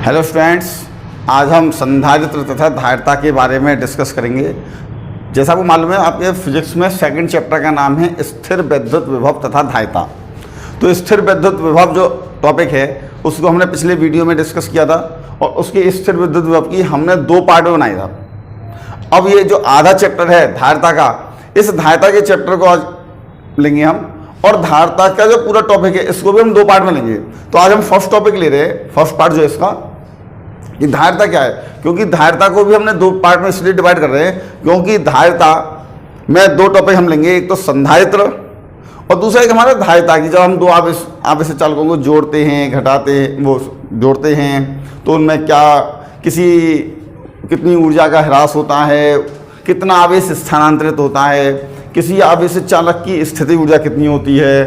Hello students, आज हम संधारित्र तथा धारिता के बारे में डिस्कस करेंगे। जैसा आपको मालूम है, आपके फिजिक्स में सेकंड चैप्टर का नाम है स्थिर वैद्युत विभव तथा धारिता। तो स्थिर वैद्युत विभव जो टॉपिक है उसको हमने पिछले वीडियो में डिस्कस किया था और उसके स्थिर विद्युत विभव की हमने 2 पार्ट में बनाया था। अब ये जो आधा चैप्टर है धारिता का, इस धारिता के चैप्टर को आज लेंगे हम, और धारिता का जो पूरा टॉपिक है इसको भी हम 2 पार्ट में लेंगे। तो आज हम फर्स्ट टॉपिक ले रहे हैं, फर्स्ट पार्ट जो है इसका, ये धारिता क्या है। क्योंकि धारिता को भी हमने 2 पार्ट में इसलिए डिवाइड कर रहे हैं क्योंकि धारिता में 2 टॉपिक हम लेंगे, एक तो संधारित्र और दूसरा एक हमारा धारिता की। जब हम 2 आवेश चालकों को जोड़ते हैं, घटाते हैं, वो जोड़ते हैं तो उनमें क्या कितनी ऊर्जा का ह्रास होता है, कितना आवेश स्थानांतरित होता है, किसी आवेश चालक की स्थिति ऊर्जा कितनी होती है,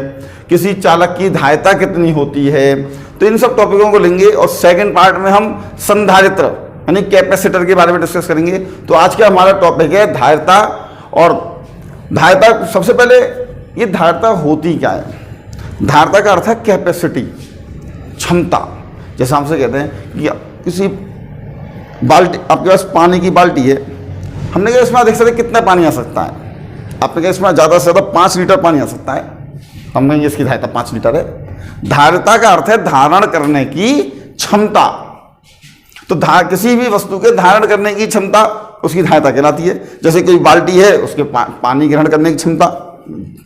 किसी चालक की धारिता कितनी होती है। तो इन सब टॉपिकों को लेंगे और सेकंड पार्ट में हम संधारित्र यानी कैपेसिटर के बारे में डिस्कस करेंगे। तो आज का हमारा टॉपिक है धारिता। और धारिता, सबसे पहले ये धारिता होती क्या है। धारिता का अर्थ है कैपेसिटी, क्षमता। जैसे हमसे कहते हैं कि किसी बाल्टी, आपके पास पानी की बाल्टी है, हमने कहा इसमें देख सकते कितना पानी आ सकता है। आपने कहा इसमें ज़्यादा से ज़्यादा 5 लीटर पानी आ सकता है, हम कहेंगे इसकी धारिता 5 लीटर है। धारिता का अर्थ है धारण करने की क्षमता। तो किसी भी वस्तु के धारण करने की क्षमता उसकी धारिता कहलाती है। जैसे कोई बाल्टी है, उसके पानी ग्रहण करने की क्षमता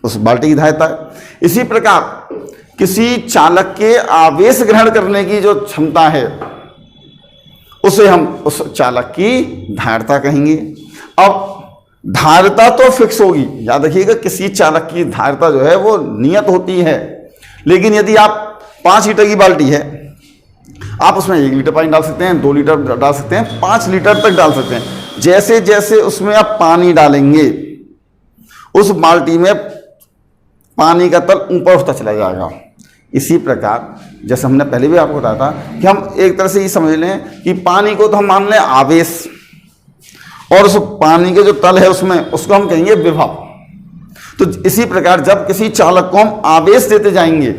उस बाल्टी की धारिता है। इसी प्रकार किसी चालक के आवेश ग्रहण करने की जो क्षमता है उसे हम उस चालक की धारिता कहेंगे। अब धारिता तो फिक्स होगी, याद रखिएगा, किसी चालक की धारिता जो है वो नियत होती है। लेकिन यदि आप 5 लीटर की बाल्टी है, आप उसमें 1 लीटर पानी डाल सकते हैं, 2 लीटर डाल सकते हैं, 5 लीटर तक डाल सकते हैं। जैसे जैसे उसमें आप पानी डालेंगे उस बाल्टी में पानी का तल ऊपर उठता चला जाएगा। इसी प्रकार जैसे हमने पहले भी आपको बताया था कि हम एक तरह से ये समझ लें कि पानी को तो हम मान लें आवेश, और उस पानी के जो तल है उसको हम कहेंगे विभव। तो इसी प्रकार जब किसी चालक को हम आवेश देते जाएंगे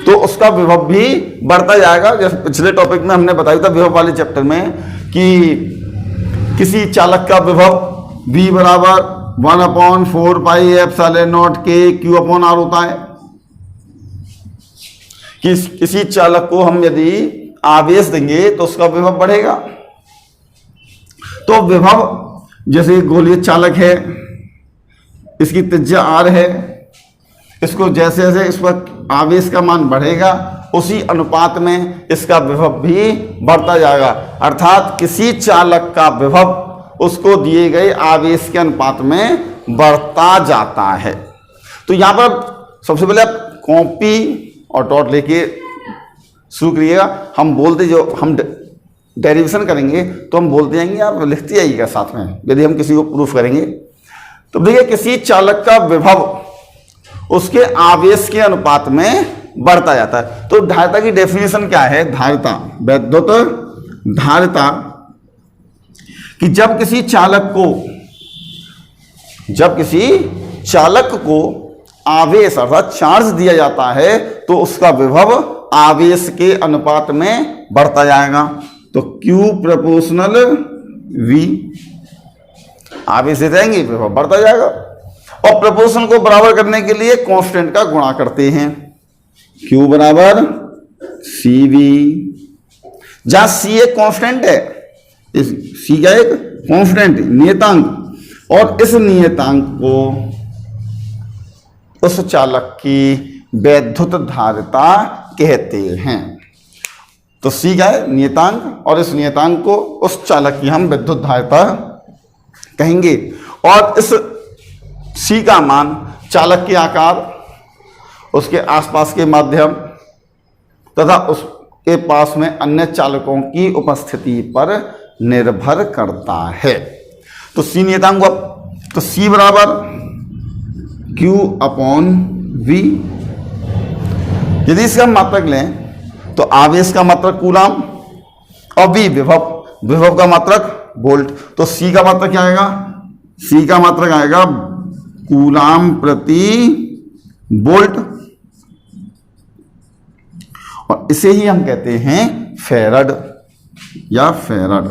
तो उसका विभव भी बढ़ता जाएगा। जैसे पिछले टॉपिक में हमने बताया था विभव वाले चैप्टर में कि किसी चालक का विभव V बराबर 1/4 pi epsilon not K Q/R होता है। किसी चालक को हम यदि आवेश देंगे तो उसका विभव बढ़ेगा। तो विभव, जैसे गोलीय चालक है, इसकी त्रिज्या R है, इसको जैसे जैसे इस पर आवेश का मान बढ़ेगा उसी अनुपात में इसका विभव भी बढ़ता जाएगा। अर्थात किसी चालक का विभव उसको दिए गए आवेश के अनुपात में बढ़ता जाता है। तो यहाँ पर सबसे पहले आप कॉपी और डॉट लेके शुरू करिएगा। हम बोलते, जो हम डेरिवेशन करेंगे तो हम बोलते जाएंगे, आप लिखते जाइएगा साथ में यदि हम किसी को प्रूफ करेंगे। तो देखिए, किसी चालक का विभव उसके आवेश के अनुपात में बढ़ता जाता है। तो धारिता की डेफिनेशन क्या है। धारिता, वैद्युत धारिता, कि जब किसी चालक को आवेश अर्थात चार्ज दिया जाता है तो उसका विभव आवेश के अनुपात में बढ़ता जाएगा। तो Q प्रोपोर्शनल V, आवेश दे देंगे विभव बढ़ता जाएगा। और प्रोपोर्शन को बराबर करने के लिए कांस्टेंट का गुणा करते हैं, Q बराबर CV, जहां C एक कांस्टेंट है, इस C का एक कांस्टेंट नियतांक, और इस नियतांक को उस चालक की वैद्युत धारिता कहते हैं। तो C का है नियतांक और इस नियतांक को उस चालक की हम विद्युत धारिता कहेंगे। और इस C का मान चालक के आकार, उसके आसपास के माध्यम तथा उसके पास में अन्य चालकों की उपस्थिति पर निर्भर करता है। तो C नियतांक, तो C बराबर Q/V। यदि इसका मात्रक लें तो आवेश का मात्रक कूलाम और V विभव का मात्रक वोल्ट। तो C का मात्रक क्या आएगा, C का मात्रक आएगा कूलाम प्रति वोल्ट। और इसे ही हम कहते हैं फेरड। या फेरड।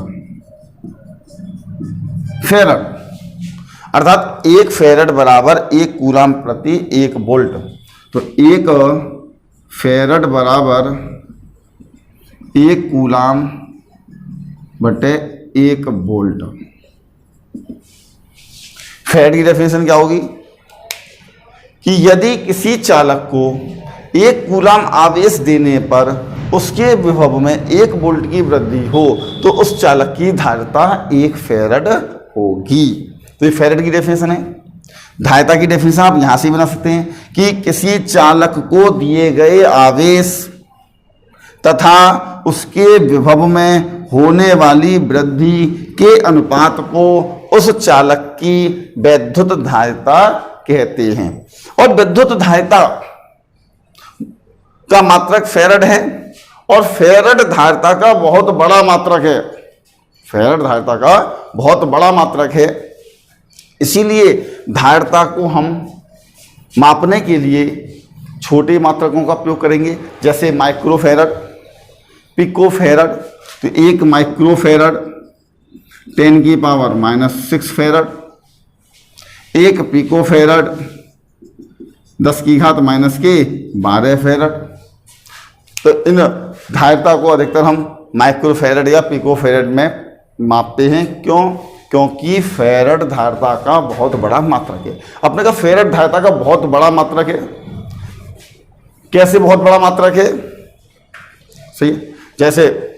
फेरड अर्थात 1 फेरड बराबर 1 कूलाम प्रति 1 वोल्ट। तो 1 फेरड बराबर 1 कूलाम बटे 1 वोल्ट। फेरड की डेफिनेशन क्या होगी कि यदि किसी चालक को 1 कूलाम आवेश देने पर उसके विभव में 1 वोल्ट की वृद्धि हो तो उस चालक की धारिता 1 फेरड होगी। तो ये फेरड की डेफिनेशन है। धारिता की डेफिनेशन आप यहां से बना सकते हैं कि किसी चालक को दिए गए आवेश तथा उसके विभव में होने वाली वृद्धि के अनुपात को उस चालक की वैद्युत धारिता कहते हैं। और विद्युत धारिता का मात्रक फेरड है और फेरड धारिता का बहुत बड़ा मात्रक है। फेरड धारिता का बहुत बड़ा मात्रक है। इसीलिए धारिता को हम मापने के लिए छोटे मात्रकों का उपयोग करेंगे, जैसे माइक्रोफेरड, पिकोफेरड। तो 1 माइक्रोफेरड 10⁻⁻6 फेरड, 1 पिकोफेरड 10⁻⁻12 फेरड। तो इन धारिता को अधिकतर हम माइक्रोफेरड या पिकोफेरड में मापते हैं। क्यों? क्योंकि फेरड धारिता का बहुत बड़ा मात्रक है। अपने का फेरड धारिता का बहुत बड़ा मात्रक है। कैसे बहुत बड़ा मात्रक है? सही है। जैसे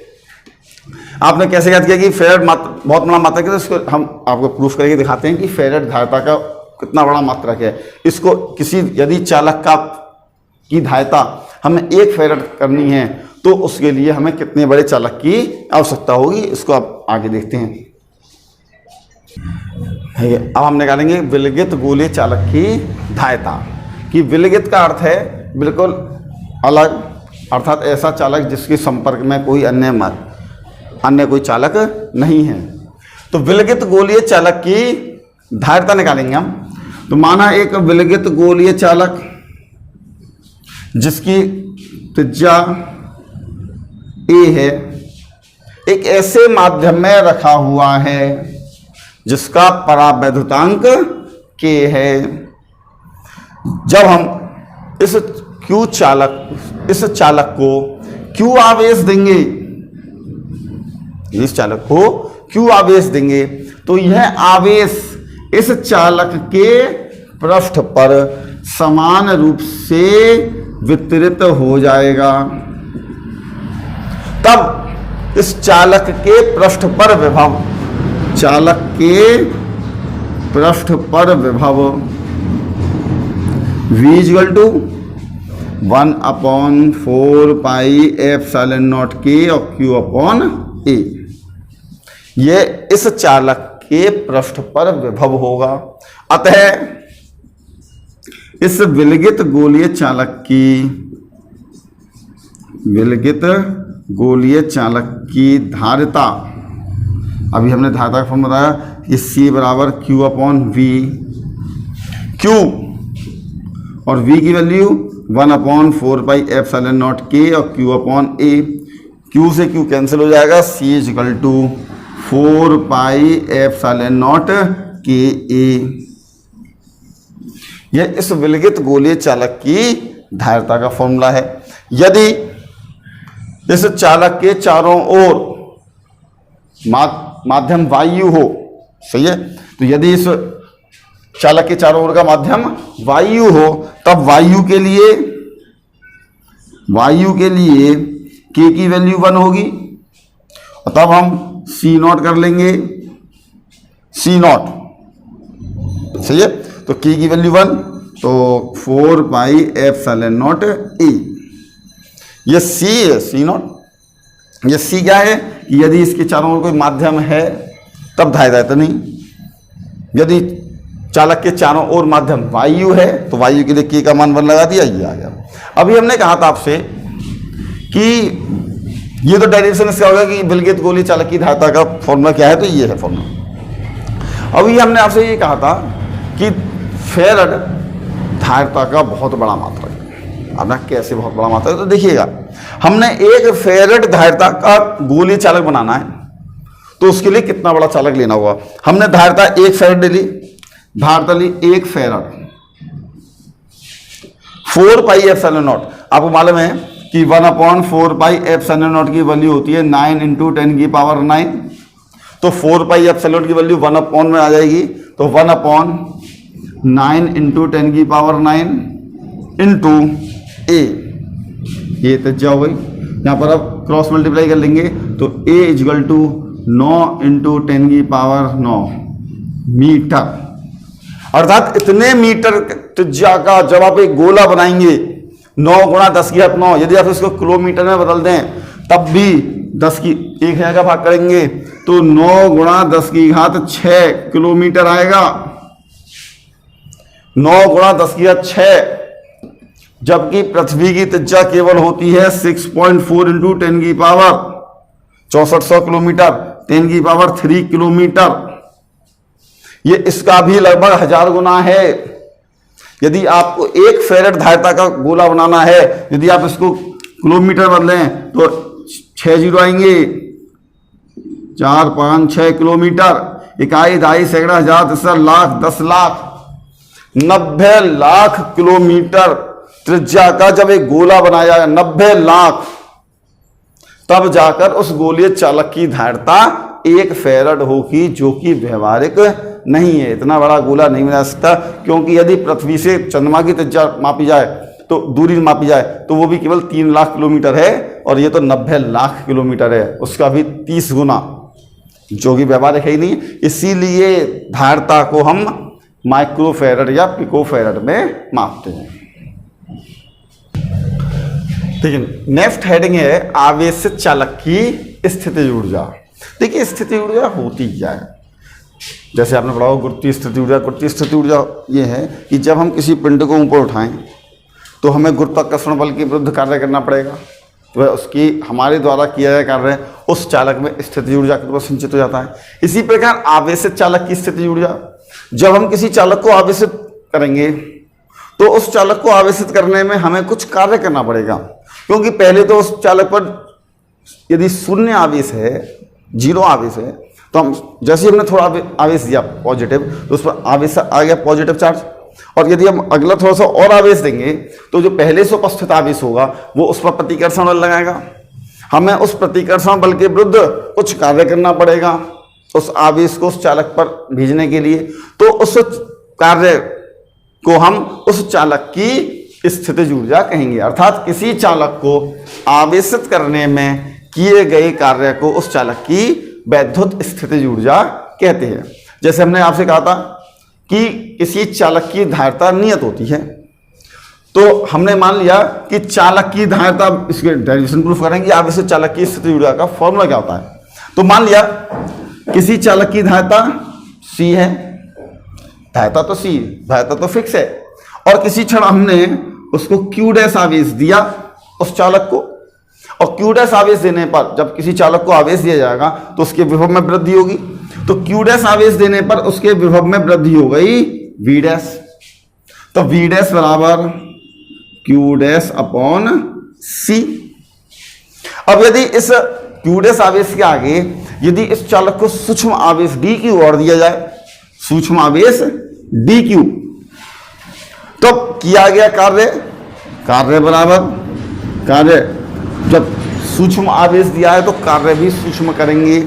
आपने कैसे याद किया कि फेरड बहुत बड़ा मात्रक है, तो इसको हम आपको प्रूफ करके दिखाते हैं कि फेरड धारिता का कितना बड़ा मात्रक है। इसको किसी यदि चालक की धारिता हमें 1 फेरड करनी है तो उसके लिए हमें कितने बड़े चालक की आवश्यकता होगी, इसको आप आगे देखते हैं। अब हम निकालेंगे विलगित गोलीय चालक की धारिता। कि विलगित का अर्थ है बिल्कुल अलग, अर्थात ऐसा चालक जिसके संपर्क में कोई अन्य कोई चालक नहीं है। तो विलगित गोलीय चालक की धारिता निकालेंगे हम। तो माना एक विलगित गोलीय चालक जिसकी त्रिज्या ए है, एक ऐसे माध्यम में रखा हुआ है जिसका परावैद्युतांक K है। जब हम इस चालक को Q आवेश देंगे, इस चालक को Q आवेश देंगे तो यह आवेश इस चालक के पृष्ठ पर समान रूप से वितरित हो जाएगा। तब इस चालक के पृष्ठ पर विभव, चालक के पृष्ठ पर विभव V = 1/4πε0 K और Q/A। ये इस चालक के पृष्ठ पर विभव होगा। अतः इस विलगित गोलीय चालक की धारिता, अभी हमने धारिता का फॉर्म बताया कि C = Q/V। Q और V की वैल्यू 1/4πε0 K और Q/A। Q से Q कैंसिल हो जाएगा, C = 4πε0 KA। यह इस विलगित गोलीय चालक की धारिता का फॉर्मूला है। यदि इस चालक के चारों ओर माध्यम वायु हो, सही है, तो यदि इस चालक के चारों ओर का माध्यम वायु हो तब वायु के लिए K की वैल्यू 1 होगी और तब हम C0 कर लेंगे। C0 सही है, तो K की वैल्यू 1 तो 4πε0 A। ये C है, C0। ये C क्या है कि यदि इसके चारों ओर कोई माध्यम है तब धारिता तो नहीं, यदि चालक के चारों ओर माध्यम वायु है तो वायु के लिए K का मान 1 लगा दिया, ये आ गया। अभी हमने कहा था आपसे कि ये तो डेरिवेशन इसका होगा कि विलगित गोलीय चालक की धारिता का फॉर्मूला क्या है, तो ये है फॉर्मूला। अभी हमने आपसे ये कहा था कि फेरड धारिता का बहुत बड़ा मात्रक है। अब ना कैसे बहुत बड़ा मात्रक है, तो देखिएगा, हमने एक फेरड धारिता का गोलीय चालक बनाना है। तो उसके लिए कितना बड़ा चालक लेना होगा। हमने धारिता 1 फैराड ली, धारिता ली 1 फैराड, 4 पाई एप्सिलॉन नॉट। आपको मालूम है कि 1/4 पाई एप्सिलॉन नॉट की वैल्यू होती है 9 × 10⁹ तो 4 पाई एप्सिलॉन की वैल्यू 1 में आ जाएगी, तो 1/9 × 10⁹ इंटू ए, ये त्रिज्या हो गई। यहां पर अब क्रॉस मल्टीप्लाई कर लेंगे तो a = 9 × 10⁹ मीटर, अर्थात इतने मीटर त्रिज्या का जब आप एक गोला बनाएंगे 9 × 10⁹ यदि आप इसको किलोमीटर में बदल दें तब भी 10 की 1000 का भाग करेंगे तो 9 × 10⁶ किलोमीटर आएगा। 9 × 10⁶, जबकि पृथ्वी की त्रिज्या केवल होती है 6.4 × 10⁻6400 किलोमीटर, 10⁻3 किलोमीटर। ये इसका भी लगभग 1000 गुना है। यदि आपको 1 फैराड धारिता का गोला बनाना है, यदि आप इसको किलोमीटर बदलें तो 6 जीरो आएंगे, 4 5 6 किलोमीटर। इकाई, दहाई, सैकड़ा, हजार, दशहरा, लाख, 10 लाख, 90 लाख किलोमीटर त्रिज्या का जब एक गोला बनाया जाएगा, 90 लाख, तब जाकर उस गोलीय चालक की धारिता 1 फैराड होगी, जो कि व्यवहारिक नहीं है। इतना बड़ा गोला नहीं बना सकता, क्योंकि यदि पृथ्वी से चंद्रमा की त्रिज्या मापी जाए तो दूरी मापी जाए तो वो भी केवल 3 लाख किलोमीटर है, और ये तो 90 लाख किलोमीटर है, उसका भी 30 गुना, जो कि व्यवहारिक है ही नहीं। इसीलिए धारिता को हम माइक्रो फैराड या पिको फैराड में मापते हैं। ठीक है, नेक्स्ट हेडिंग है आवेशित चालक की स्थितिज ऊर्जा। देखिए स्थिति ऊर्जा होती क्या है, जैसे आपने पढ़ा हो गुरुत्वीय स्थिति ऊर्जा। गुरुत्वीय स्थिति ऊर्जा ये है कि जब हम किसी पिंड को ऊपर उठाएं तो हमें गुरुत्वाकर्षण बल के विरुद्ध कार्य करना पड़ेगा, तो वह उसकी हमारे द्वारा किया गया कार्य उस चालक में स्थिति ऊर्जा के रूप में संचित हो जाता है। इसी प्रकार आवेशित चालक की स्थिति ऊर्जा, जब हम किसी चालक को आवेशित करेंगे तो उस चालक को आवेशित करने में हमें कुछ कार्य करना पड़ेगा, क्योंकि पहले तो उस चालक पर यदि शून्य आवेश है, 0 आवेश है, तो हम जैसे हमने थोड़ा आवेश दिया पॉजिटिव तो उस पर आवेश आ गया पॉजिटिव चार्ज, और यदि हम अगला थोड़ा सा और आवेश देंगे तो जो पहले से उपस्थित आवेश होगा वो उस पर प्रतिकर्षण बल लगाएगा। हमें उस प्रतिकर्षण बल के विरुद्ध कुछ कार्य करना पड़ेगा उस आवेश को उस चालक पर भेजने के लिए, तो उस कार्य को हम उस चालक की स्थितिज ऊर्जा कहेंगे। अर्थात किसी चालक को आवेशित करने में किए गए कार्य को उस चालक की वैद्युत स्थितिज ऊर्जा कहते हैं। जैसे हमने आपसे कहा था कि किसी चालक की धारिता नियत होती है, तो हमने मान लिया कि चालक की धारिता, इसके डेरिवेशन प्रूफ करेंगे आवेशित चालक की स्थितिज ऊर्जा का फॉर्मूला क्या होता है। तो मान लिया किसी चालक की धारिता C है, धारिता तो C, धारिता तो फिक्स है, और किसी क्षण हमने उसको Q' आवेश दिया उस चालक को, और Q' आवेश देने पर जब किसी चालक को आवेश दिया जाएगा तो उसके विभव में वृद्धि होगी, तो Q' आवेश देने पर उसके विभव में वृद्धि हो गई V', तो V' बराबर Q'/C। अब यदि इस Q' आवेश के आगे यदि इस चालक को सूक्ष्म आवेश dq और दिया जाए, सूक्ष्म आवेश dq, तो किया गया कार्य बराबर कार्य, जब सूक्ष्म आवेश दिया है तो कार्य भी सूक्ष्म करेंगे,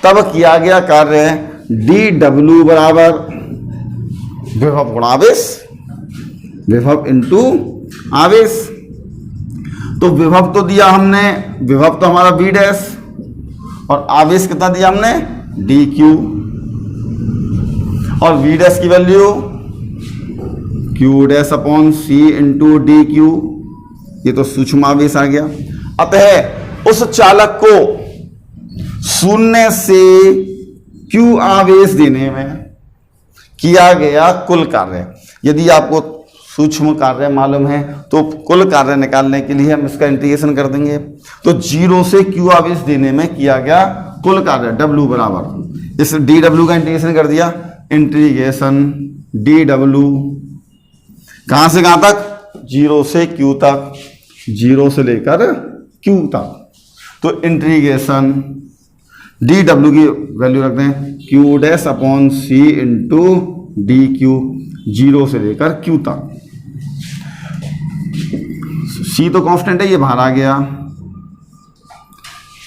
तब किया गया कार्य dw बराबर विभव गुणा आवेश, विभव इंटू आवेश। तो विभव तो दिया हमने, विभव तो हमारा V' और आवेश कितना दिया हमने dq, और V' की वैल्यू Q'/C इंटू dq, ये तो सूक्ष्म आवेश आ गया। अतः उस चालक को शून्य से Q आवेश देने में किया गया कुल कार्य, यदि आपको सूक्ष्म कार्य मालूम है तो कुल कार्य निकालने के लिए हम इसका इंटीग्रेशन कर देंगे, तो 0 से Q आवेश देने में किया गया कुल कार्य W बराबर, इस dW का इंटीग्रेशन कर दिया, इंटीग्रेशन dW कहां से कहां तक, 0 से Q तक, 0 से लेकर Q तक, तो इंटीग्रेशन डी डब्ल्यू की वैल्यू रखते हैं क्यू डैश अपॉन सी इंटू डी क्यू, 0 से लेकर क्यू तक। सी तो कांस्टेंट है, ये बाहर आ गया।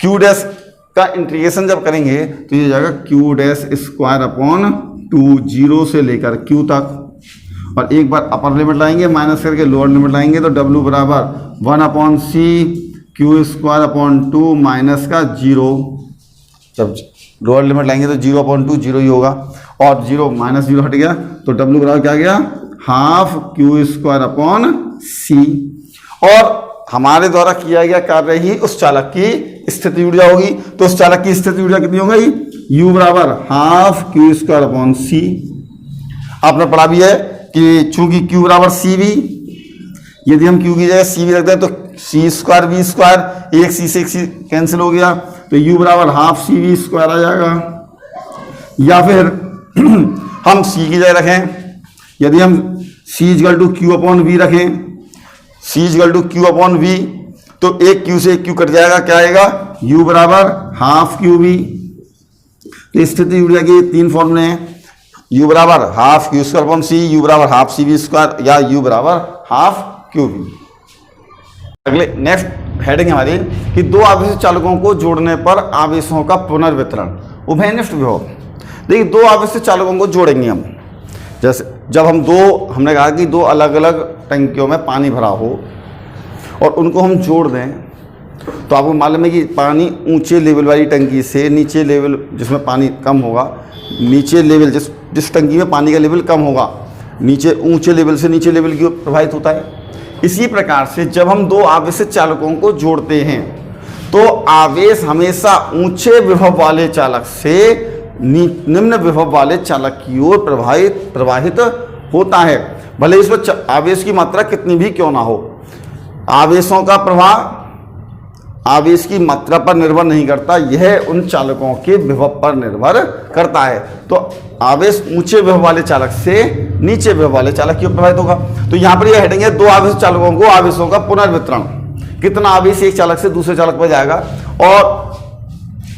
क्यू डैश का इंटीग्रेशन जब करेंगे तो ये जाएगा क्यू डैश स्क्वायर अपॉन 2, 0 से लेकर क्यू तक। और एक बार अपर लिमिट लाएंगे माइनस करके लोअर लिमिट लाएंगे तो डब्ल्यू बराबर 1 upon C Q square upon 2 minus का 0। जब लोअर लिमिट लाएंगे तो 0 अपॉन 2 0 ही होगा, और 0 माइनस 0 हट गया तो डब्ल्यू बराबर क्या गया, हाफ क्यू स्क्वायर अपॉन सी। और हमारे द्वारा किया गया कार्य ही उस चालक की स्थिति ऊर्जा होगी, तो उस चालक की स्थिति ऊर्जा कितनी हो गई, U बराबर हाफ क्यू स्क्वायर अपॉन सी। आपने पढ़ा भी है कि चूंकि Q बराबर सी वी, यदि हम Q की जगह सी वी रख दें तो सी स्क्वायर वी स्क्वायर, एक सी से एक सी कैंसिल हो गया तो U बराबर हाफ सी वी स्क्वायर आ जाएगा। या फिर हम C की जगह रखें, यदि हम C equal to Q upon V रखें, C equal to Q upon V, तो एक Q से एक Q कट जाएगा, क्या आएगा, U बराबर हाफ क्यू वी। तो स्थिति ऊर्जा के 3 फॉर्मूले हैं, U बराबर हाफ क्यू स्क्वायर अपॉन सी, U बराबर हाफ सी वी स्क्वायर, या U बराबर हाफ क्यू वी। अगले नेक्स्ट हेडिंग हमारी कि दो आवेशित चालकों को जोड़ने पर आवेशों का पुनर्वितरण, उभयनिष्ठ विभव। देखिए दो आवेशित चालकों को जोड़ेंगे हम, जैसे जब हमने कहा कि दो अलग अलग टंकियों में पानी भरा हो और उनको हम जोड़ दें, तो आपको मालूम है कि पानी ऊंचे लेवल वाली टंकी से नीचे लेवल जिसमें पानी कम होगा, नीचे लेवल जिस टंकी में पानी का लेवल कम होगा, नीचे ऊंचे लेवल से नीचे लेवल की ओर प्रवाहित होता है। इसी प्रकार से जब हम दो आवेशित चालकों को जोड़ते हैं तो आवेश हमेशा ऊंचे विभव वाले चालक से निम्न विभव वाले चालक की ओर प्रवाहित होता है, भले इसमें आवेश की मात्रा कितनी भी क्यों ना हो। आवेशों का प्रवाह आवेश की मात्रा पर निर्भर नहीं करता, यह उन चालकों के विभव पर निर्भर करता है। तो आवेश ऊंचे विभव वाले चालक से नीचे विभव वाले चालक की ओर प्रवाहित होगा। तो यहां पर यह हेडिंग है, दो आवेशित चालकों को आवेशों का पुनर्वितरण। कितना आवेश एक चालक से दूसरे चालक पर जाएगा और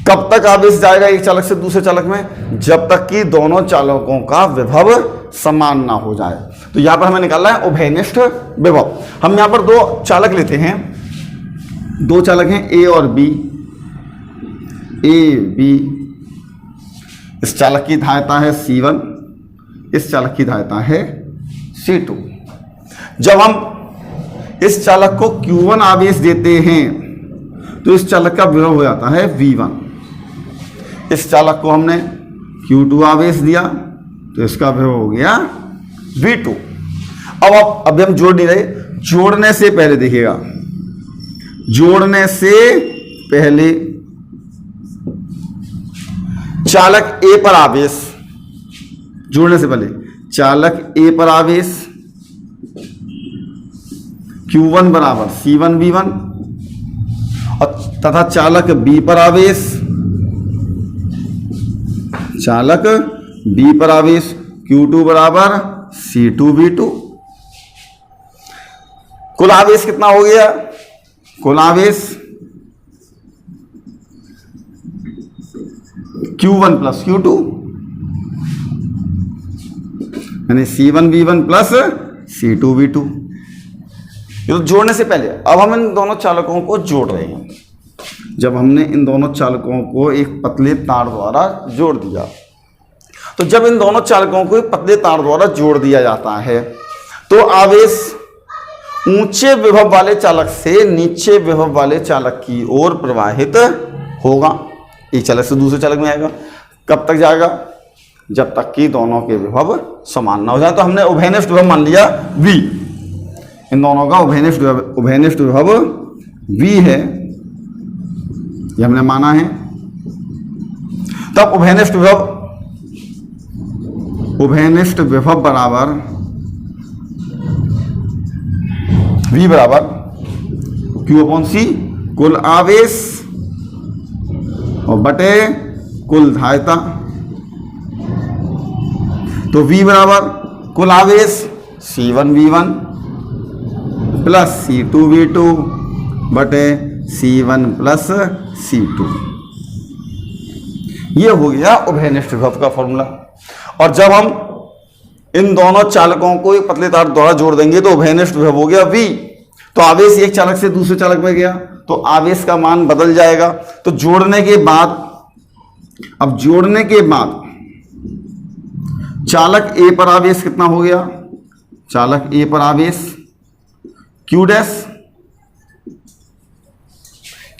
कब तक आवेश जाएगा एक चालक से दूसरे चालक में, जब तक कि दोनों चालकों का विभव समान ना हो जाए। तो यहां पर हमें निकालना है उभयनिष्ठ विभव। हम यहां पर दो चालक लेते हैं, दो चालक हैं ए और बी, ए बी। इस चालक की धायता है C1, इस चालक की धायता है C2। जब हम इस चालक को Q1 आवेश देते हैं तो इस चालक का विभव हो जाता है V1। इस चालक को हमने Q2 आवेश दिया तो इसका विभव हो गया V2। अब अभी हम जोड़ नहीं रहे, जोड़ने से पहले देखिएगा, जोड़ने से पहले चालक ए पर आवेश, जोड़ने से पहले चालक ए पर आवेश Q1 बराबर C1 V1 और तथा चालक बी पर आवेश, चालक बी पर आवेश Q2 बराबर C2 V2। कुल आवेश कितना हो गया, कुल आवेश Q1 प्लस Q2 यानी C1 V1 plus C2 V2। ये तो जोड़ने से पहले। अब हम इन दोनों चालकों को जोड़ रहे हैं। जब हमने इन दोनों चालकों को एक पतले तार द्वारा जोड़ दिया, तो जब इन दोनों चालकों को एक पतले तार द्वारा जोड़ दिया जाता है तो आवेश ऊंचे विभव वाले चालक से नीचे विभव वाले चालक की ओर प्रवाहित होगा, एक चालक से दूसरे चालक में आएगा। कब तक जाएगा, जब तक कि दोनों के विभव समान ना हो जाए। तो हमने उभयनिष्ठ विभव मान लिया V, इन दोनों का उभयनिष्ठ विभव V है, ये हमने माना है। तब उभयनिष्ठ विभव बराबर V बराबर Q अपॉन C, कुल आवेश और बटे कुल धायता। तो V बराबर कुल आवेश C1 V1 plus C2 V2 बटे C1 प्लस C2। ये हो गया उभयनिष्ठ विभव का फॉर्मूला। और जब हम इन दोनों चालकों को एक पतले तार द्वारा जोड़ देंगे तो उभयनिष्ठ विभव हो गया V। तो आवेश एक चालक से दूसरे चालक में गया तो आवेश का मान बदल जाएगा। तो जोड़ने के बाद, अब जोड़ने के बाद चालक ए पर आवेश कितना हो गया, चालक ए पर आवेश Q डैश,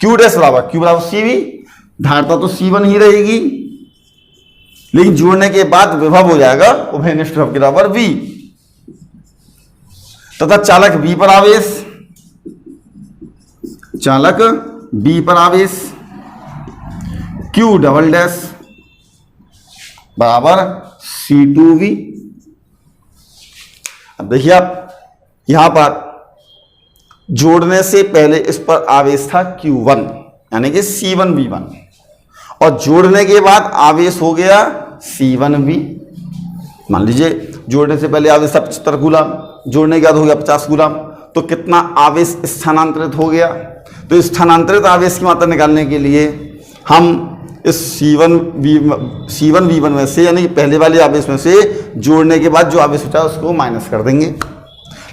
Q डैश बराबर Q बराबर CV, धारता तो C1 ही रहेगी, लेकिन जोड़ने के बाद विभव हो जाएगा उभयनिष्ठ विभव के बराबर V। तथा चालक B पर आवेश, चालक B पर आवेश Q डबल डैश बराबर C2V। अब देखिए आप यहां पर जोड़ने से पहले इस पर आवेश था Q1 यानी कि C1V1 और जोड़ने के बाद आवेश हो गया C1V। मान लीजिए जोड़ने से पहले आवेश था 75 कूलम, जोड़ने के बाद हो गया 50 कूलम, तो कितना आवेश स्थानांतरित हो गया। तो स्थानांतरित आवेश की मात्रा निकालने के लिए हम इस C1V1 में से यानी पहले वाले आवेश में से जोड़ने के बाद जो आवेश होता है उसको माइनस कर देंगे।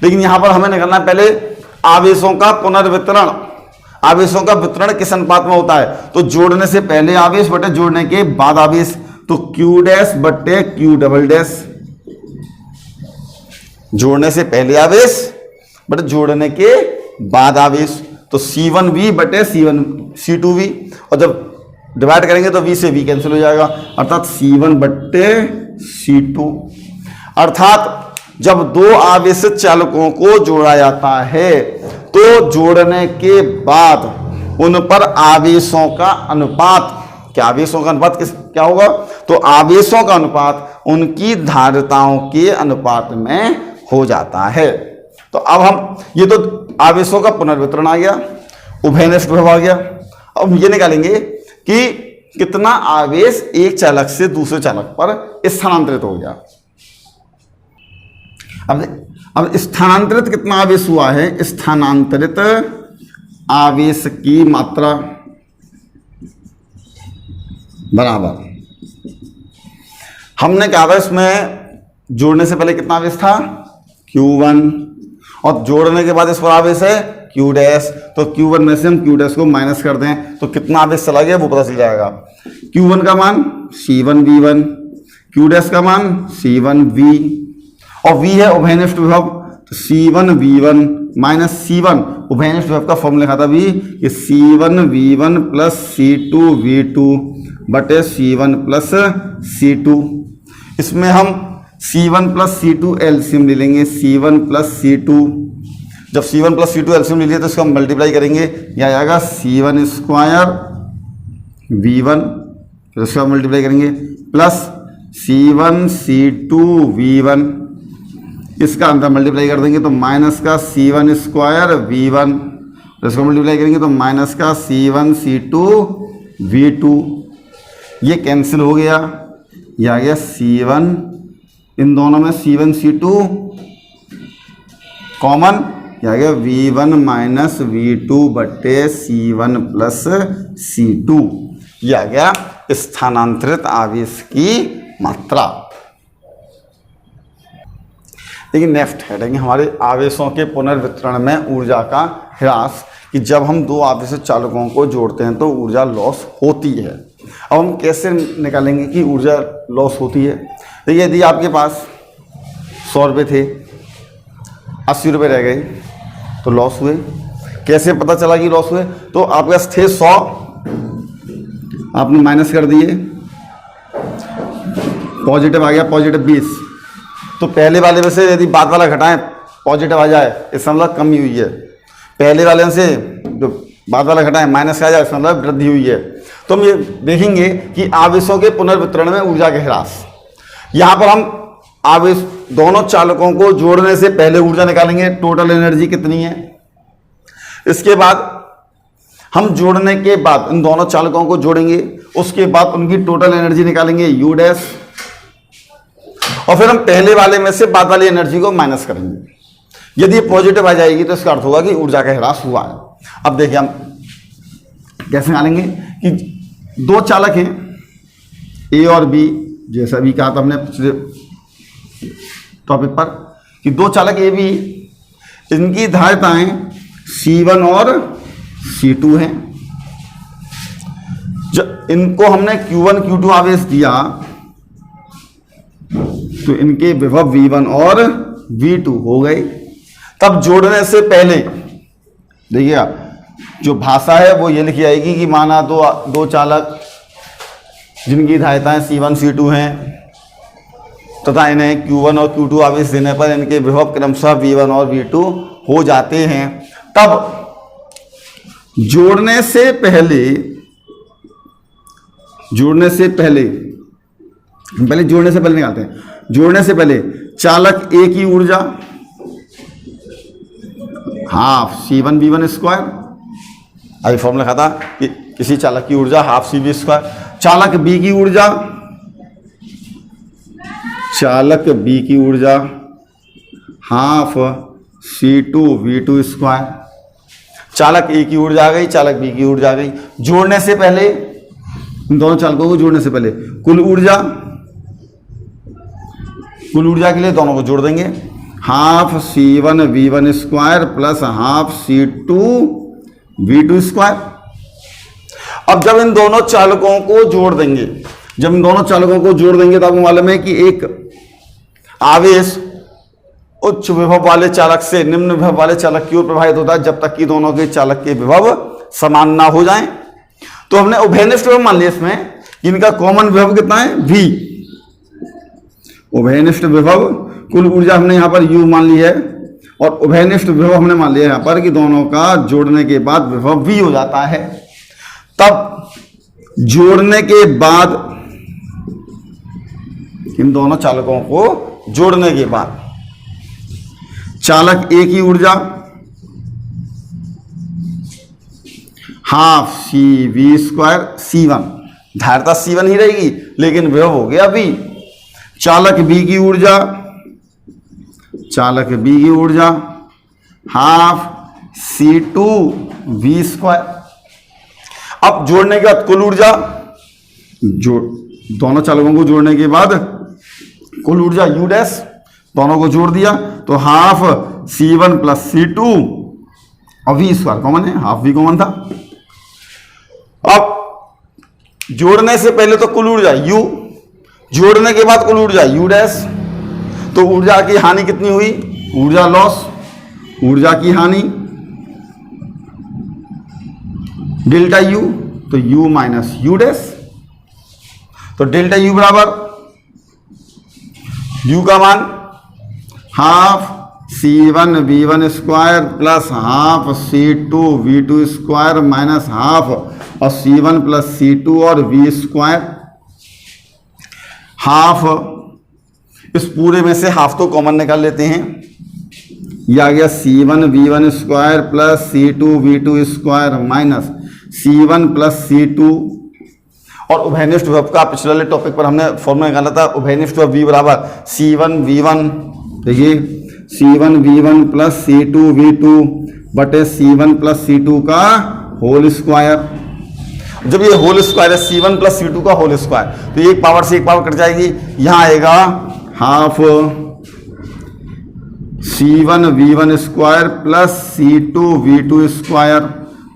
लेकिन यहां पर हमें निकालना है पहले आवेशों का पुनर्वितरण। आवेशों का वितरण किस अनुपात में होता है, तो जोड़ने से पहले आवेश बटे जोड़ने के बाद आवेश, तो Q डैश बटे Q डबल डैश, जोड़ने से पहले आवेश बटे जोड़ने के बाद आवेश, तो C1V बटे C2V, और जब डिवाइड करेंगे तो V से V कैंसिल हो जाएगा, अर्थात C1 बटे C2। अर्थात जब दो आवेशित चालकों को जोड़ा जाता है तो जोड़ने के बाद उन पर आवेशों का अनुपात, क्या आवेशों का अनुपात क्या होगा, तो आवेशों का अनुपात उनकी धारिताओं के अनुपात में हो जाता है। तो अब हम ये तो आवेशों का पुनर्वितरण आ गया, उभयनिष्ठ विभव आ गया। अब हम ये निकालेंगे कि कितना आवेश एक चालक से दूसरे चालक पर स्थानांतरित हो गया। अब स्थानांतरित कितना आवेश हुआ है, स्थानांतरित आवेश की मात्रा बराबर, हमने कहा था इसमें जोड़ने से पहले कितना आवेश था Q1 और जोड़ने के बाद इस पर आवेश है Q डैश, तो Q1 में से हम Q डैश को माइनस कर दें तो कितना आवेश चला गया वो पता चल जाएगा। Q1 का मान C1V1, Q डैश का मान C1V और V है उभयनिष्ठ विभव, तो C1V1 माइनस C1, उभयनिष्ठ विभव का फॉर्मूला लिखा था भी कि C1V1 प्लस C2V2 बटे C1 प्लस C2। इसमें हम C1 प्लस C2 एलसीएम ले लेंगे, C1 प्लस C2, जब C1 प्लस C2 एलसीएम ले लिया तो इसको हम मल्टीप्लाई करेंगे, यह आएगा C1 स्क्वायर V1, फिर इसको मल्टीप्लाई करेंगे प्लस C1 C2 V1, इसका अंतर मल्टीप्लाई कर देंगे तो माइनस का C1 स्क्वायर V1, इसको मल्टीप्लाई करेंगे तो माइनस का C1 C2 V2, ये कैंसिल हो गया, ये आ गया C1, इन दोनों में C1 C2 कॉमन, ये आ गया V1 माइनस V2 बटे C1 प्लस C2, ये आ गया स्थानांतरित आवेश की मात्रा। लेकिन नेक्स्ट हेडिंग हमारे आवेशों के पुनर्वितरण में ऊर्जा का ह्रास, कि जब हम दो आवेशित चालकों को जोड़ते हैं तो ऊर्जा लॉस होती है। अब हम कैसे निकालेंगे कि ऊर्जा लॉस होती है। देखिए यदि आपके पास 100 रुपये थे, 80 रुपये रह गए तो लॉस हुए। कैसे पता चला कि लॉस हुए, तो आपके पास थे 100, आपने माइनस कर दिए, पॉजिटिव आ गया पॉजिटिव 20, तो पहले वाले में से यदि बाद वाला घटाएं पॉजिटिव आ जाए इसका मतलब कमी हुई है, पहले वाले से जो बाद वाला घटाएं माइनस आ जाए इसका मतलब वृद्धि हुई है। तो हम ये देखेंगे कि आवेशों के पुनर्वितरण में ऊर्जा के ह्रास। यहां पर हम आवेश दोनों चालकों को जोड़ने से पहले ऊर्जा निकालेंगे, टोटल एनर्जी कितनी है। इसके बाद हम जोड़ने के बाद इन दोनों चालकों को जोड़ेंगे, उसके बाद उनकी टोटल एनर्जी निकालेंगे U डैश, और फिर हम पहले वाले में से बाद वाली एनर्जी को माइनस करेंगे। यदि पॉजिटिव आ जाएगी तो इसका अर्थ होगा कि ऊर्जा का ह्रास हुआ है। अब देखिए हम कैसे निकालेंगे कि दो चालक हैं, ए और बी, जैसा भी कहा था हमने पिछले टॉपिक पर कि दो चालक ए बी, इनकी धारिताएं C1 और C2 हैं। जब इनको हमने Q1 Q2 आवेश दिया तो इनके विभव V1 और V2 हो गए। तब जोड़ने से पहले देखिएगा, जो भाषा है वो ये लिखी जाएगी कि माना दो चालक जिनकी धारिताएं C1 C2 हैं तथा इन्हें Q1 और Q2 आवेश देने पर इनके विभव क्रमशः V1 और V2 हो जाते हैं। तब जोड़ने से पहले निकालते हैं। जोड़ने से पहले चालक ए की ऊर्जा हाफ C1 V1 स्क्वायर, अभी फॉर्मूला लिखा था कि किसी चालक की ऊर्जा हाफ CV स्क्वायर। चालक बी की ऊर्जा हाफ C2 V2 स्क्वायर। चालक ए की ऊर्जा आ गई, चालक बी की ऊर्जा आ गई। जोड़ने से पहले इन दोनों चालकों को जोड़ने से पहले कुल ऊर्जा के लिए दोनों को जोड़ देंगे, half C1 V1 square plus half C2 V2 square. अब जब इन दोनों चालकों को जोड़ देंगे तो आपको मालूम है कि एक आवेश उच्च विभव वाले चालक से निम्न विभव वाले चालक की ओर प्रवाहित होता है जब तक कि दोनों के चालक के विभव समान ना हो जाएं। तो हमने उभयनिष्ठ विभव मान लिया इसमें, इनका कॉमन विभव कितना है V। उभयनिष्ठ विभव कुल ऊर्जा हमने यहां पर U मान ली है और उभयनिष्ठ विभव हमने मान लिया यहां पर कि दोनों का जोड़ने के बाद विभव V हो जाता है। तब जोड़ने के बाद इन दोनों चालकों को जोड़ने के बाद चालक ए की ऊर्जा हाफ CV स्क्वायर C1, धारिता C1 ही रहेगी लेकिन विभव हो गया V। चालक बी की ऊर्जा हाफ C2 V स्क्वायर। अब जोड़ने के बाद कुल ऊर्जा, दोनों चालकों को जोड़ने के बाद कुल ऊर्जा U डैश, दोनों को जोड़ दिया तो हाफ C1 प्लस C2 और V स्क्वायर कॉमन है, हाफ V कॉमन था। अब जोड़ने से पहले तो कुल ऊर्जा U, जोड़ने के बाद कुल ऊर्जा U डैश। तो ऊर्जा की हानि कितनी हुई, ऊर्जा लॉस, ऊर्जा की हानि डेल्टा U, तो U माइनस U डैश। तो डेल्टा U बराबर U का मान half C1 V1 square plus half C2 V2 square minus half और C1 प्लस C2 और V स्क्वायर। हाफ, इस पूरे में से हाफ तो कॉमन निकाल लेते हैं, यह आ गया C1 V1 square plus C2 V2 square minus C1 plus C2। और उभयनिष्ठ विभव का पिछले वाले टॉपिक पर हमने फॉर्मूला निकाला था, उभयनिष्ठ विभव V बराबर C1 V1, देखिए C1 V1 plus C2 V2 बटे C1 प्लस C2 का होल स्क्वायर। जब ये होल स्क्वायर है C1 प्लस C2 का होल स्क्वायर, तो एक पावर से एक पावर कट जाएगी, यहां आएगा half C1 V1 square plus C2 V2 square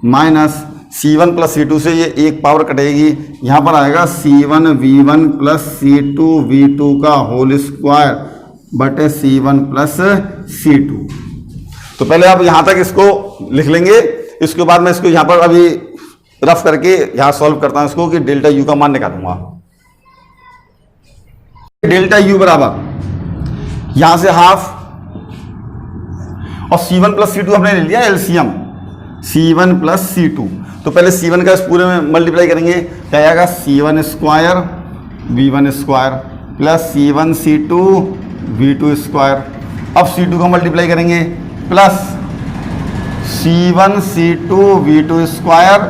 minus C1 plus C2 से ये एक पावर कटेगी, यहां पर आएगा C1 V1 plus C2 V2 का होल स्क्वायर बटे C1 प्लस C2। तो पहले आप यहां तक इसको लिख लेंगे, इसके बाद मैं इसको यहां पर अभी रफ करके यहां सॉल्व करता हूं इसको कि डेल्टा U का मान निकालूंगा। डेल्टा U बराबर यहां से हाफ और C1 प्लस C2 हमने ले लिया एलसीएम, C1 प्लस C2। तो पहले C1 का इस पूरे में मल्टीप्लाई करेंगे, क्या आएगा C1 square V1 square plus C1 C2 V2 square. अब C2 का मल्टीप्लाई करेंगे plus C1 C2 V2 square,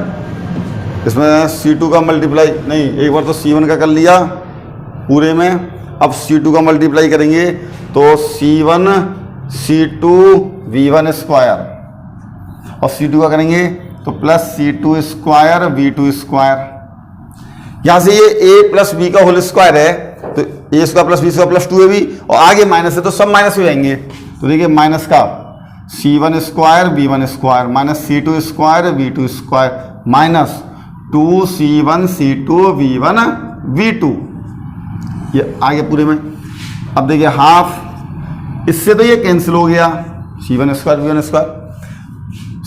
इसमें C2 का मल्टीप्लाई नहीं, एक बार तो C1 का कर लिया पूरे में, अब C2 का मल्टीप्लाई करेंगे तो C1 C2 V1 स्क्वायर और C2 का करेंगे तो plus C2 square V2 square. यहां से ये a प्लस बी का होल स्क्वायर है, तो a square plus B square plus 2ab, और आगे माइनस है तो सब माइनस हो जाएंगे। तो देखिए माइनस का c1 square b1 square minus c2 square b2 square minus 2c1 c2 v1 v2, ये आगे पूरे में। अब देखिए हाफ, इससे तो ये कैंसिल हो गया, c1 square v1 square,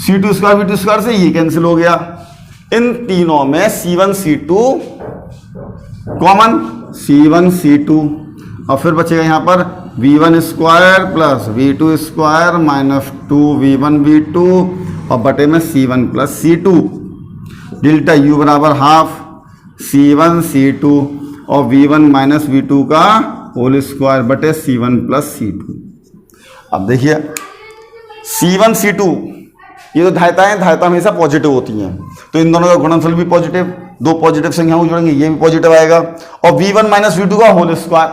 c2 square v2 square से ये कैंसिल हो गया। इन तीनों में c1 c2 common, c1 c2, और फिर बचेगा यहां पर v1 square plus v2 square minus 2v1 v2 और बटे में c1 plus c2, delta u बराबर हाफ c1 c2 और v1 माइनस v2 का होल स्क्वायर बटे c1 प्लस c2। अब देखिए c1 c2 ये तो धायता है, धायता हमेशा पॉजिटिव होती हैं, तो इन दोनों का गुणनफल भी पॉजिटिव, दो पॉजिटिव संख्याओं को जोड़ेंगे ये भी पॉजिटिव आएगा, और v1 माइनस v2 का होल स्क्वायर,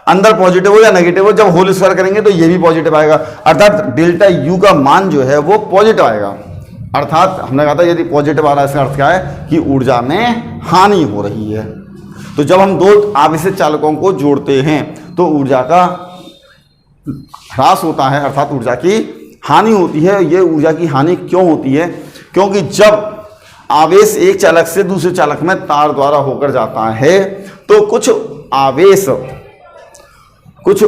अंदर पॉजिटिव हो या नेगेटिव हो, जब होल स्क्वायर करेंगे तो ये भी पॉजिटिव आएगा, अर्थात डेल्टा u का मान जो है वो पॉजिटिव आएगा। अर्थात हमने कहा था यदि पॉजिटिव आ रहा है इसका अर्थ क्या है कि ऊर्जा में हानि हो रही है। तो जब हम दो आवेशित चालकों को जोड़ते हैं तो ऊर्जा का ह्रास होता है, अर्थात ऊर्जा की हानि होती है। ये ऊर्जा की हानि क्यों होती है? क्योंकि जब आवेश एक चालक से दूसरे चालक में तार द्वारा होकर जाता है तो कुछ आवेश, कुछ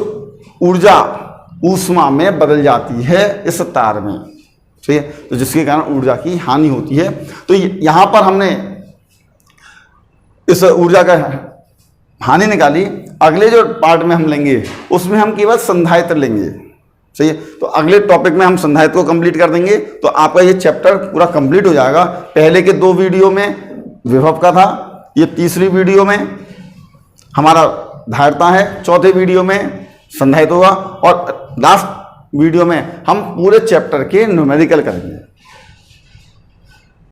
ऊर्जा ऊष्मा में बदल जाती है इस तार में, ठीक है, तो जिसके कारण ऊर्जा की हानि होती है। तो यहां पर हमने इस ऊर्जा का हानि निकाली। अगले जो पार्ट में हम लेंगे उसमें हम केवल संधायित्र लेंगे, सही है। तो अगले टॉपिक में हम संधायित्र को कंप्लीट कर देंगे, तो आपका ये चैप्टर पूरा कंप्लीट हो जाएगा। पहले के दो वीडियो में विभव का था, ये तीसरी वीडियो में हमारा धारिता है, चौथे वीडियो में संधायित्र होगा, और लास्ट वीडियो में हम पूरे चैप्टर के न्यूमेरिकल करेंगे।